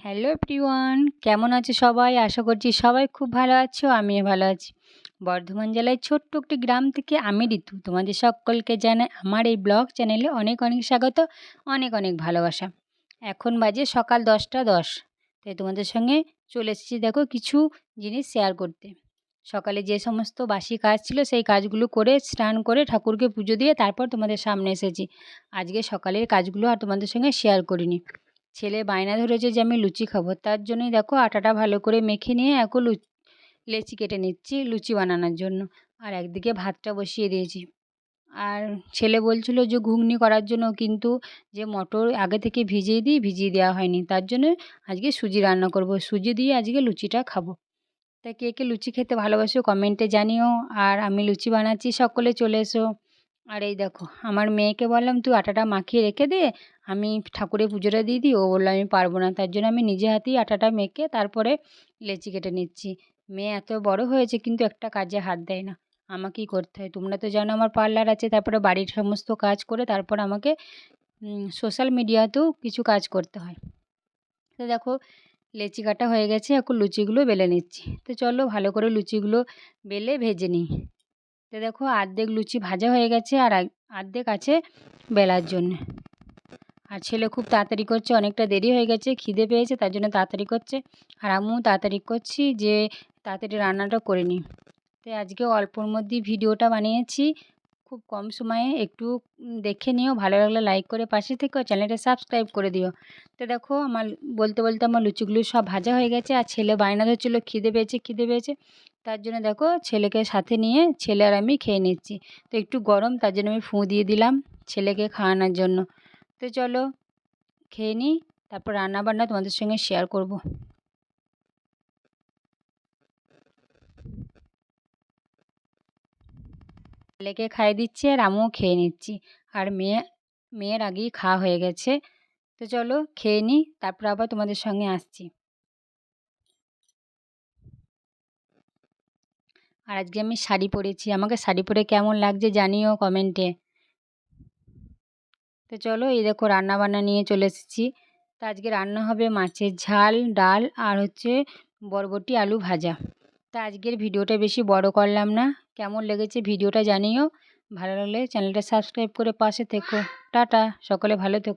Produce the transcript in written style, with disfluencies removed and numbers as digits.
Hello everyone, কেমন আছো সবাই? আশা করছি সবাই খুব ভালো আছো, আমিও ভালো আছি। বর্ধমান জেলায় ছোট্ট একটি গ্রাম থেকে আমি ঋতু তোমাদের সকলকে জানাই আমার এই ব্লগ চ্যানেলে অনেক অনেক স্বাগত, অনেক অনেক ভালোবাসা। এখন বাজে সকাল 10টা 10, তাই তোমাদের সঙ্গে চলে এসেছি দেখো কিছু জিনিস শেয়ার করতে। সকালে যে সমস্ত বাসি কাজ ছিল সেই কাজগুলো করে স্নান করে ঠাকুরকে পুজো দিয়ে তারপর তোমাদের সামনে এসেছি। আজকে সকালের কাজগুলো আর তোমাদের সঙ্গে শেয়ার করিনি। ছেলে বায়না ধরেছে যে আমি লুচি খাবো, তার জন্যই দেখো আটাটা ভালো করে মেখে নিয়ে এখন লেচি কেটে নিচ্ছি লুচি বানানোর জন্য। আর একদিকে ভাতটা বসিয়ে দিয়েছি। আর ছেলে বলছিল যে ঘুগনি করার জন্য, কিন্তু যে মটর আগে থেকে ভিজিয়ে দেওয়া হয়নি, তার জন্য আজকে সুজি রান্না করব। সুজি দিয়ে আজকে লুচিটা খাবো। তা কে কে লুচি খেতে ভালোবাসো কমেন্টে জানিও। আর আমি লুচি বানাচ্ছি, সকলে চলে এসো। আর এই দেখো আমার মেয়েকে বললাম তুই আটাটা মাখিয়ে রেখে দে, আমি ঠাকুরের পুজোটা দিয়ে দিই। ও বললো আমি পারবো না, তার জন্য আমি নিজে হাতেই আটাটা মেখে তারপরে লেচি কেটে নিচ্ছি। মেয়ে এত বড় হয়েছে কিন্তু একটা কাজে হাত দেয় না, আমাকেই করতে হয়। তোমরা তো জানো আমার পার্লার আছে, তারপরে বাড়ির সমস্ত কাজ করে তারপর আমাকে সোশ্যাল মিডিয়াতেও কিছু কাজ করতে হয়। তো দেখো লেচি কাটা হয়ে গেছে, এখন লুচিগুলো বেলে নিচ্ছি। তো চলো ভালো করে লুচিগুলো বেলে ভেজে নিই। তো দেখো অর্ধেক লুচি ভাজা হয়ে গেছে আর অর্ধেক আছে বেলার জন্যে। আর ছেলে খুব তাড়াতাড়ি করছে, অনেকটা দেরি হয়ে গেছে, খিদে পেয়েছে তার জন্য তাড়াতাড়ি করছে। আর আমিও তাড়াতাড়ি করছি যে তাড়াতাড়ি রান্নাটা করে নিই। তাই আজকে অল্পর মধ্যেই ভিডিওটা বানিয়েছি, খুব কম সময়ে। একটু দেখে নিও, ভালো লাগলে লাইক করে পাশে থেকো, চ্যানেলটা সাবস্ক্রাইব করে দিও। তো দেখো আমার বলতে বলতে আমার লুচিগুলো সব ভাজা হয়ে গেছে। আর ছেলে বায়না ধরছিল খিদে পেয়েছে, তার জন্য দেখো ছেলেকে সাথে নিয়ে ছেলে আর আমি খেয়ে নিচ্ছি। তো একটু গরম, তার জন্য আমি ফুঁ দিয়ে দিলাম ছেলেকে খাওয়ানোর জন্য। তো চলো খেয়ে নিই, তারপর রান্নাবান্না তোমাদের সঙ্গে শেয়ার করব। ছেলেকে খাইয়ে দিচ্ছি আর আমিও খেয়ে নিচ্ছি। আর মেয়ের আগেই খাওয়া হয়ে গেছে। তো চলো খেয়ে নিই, তারপর আবার তোমাদের সঙ্গে আসছি। আর আজকে আমি শাড়ি পরেছি, আমাকে শাড়ি পরে কেমন লাগছে জানিও কমেন্টে। তো চলো এই দেখো রান্না বান্না নিয়ে চলে এসেছি। তো আজকে রান্না হবে মাছের ঝাল, ডাল আর হচ্ছে বরবটি আলু ভাজা। তা আজকের ভিডিওটা বেশি বড় করলাম না, কেমন লেগেছে ভিডিওটা জানিও। ভালো লাগলে চ্যানেলটা সাবস্ক্রাইব করে পাশে থেকো। টাটা, সকলে ভালো থেকো।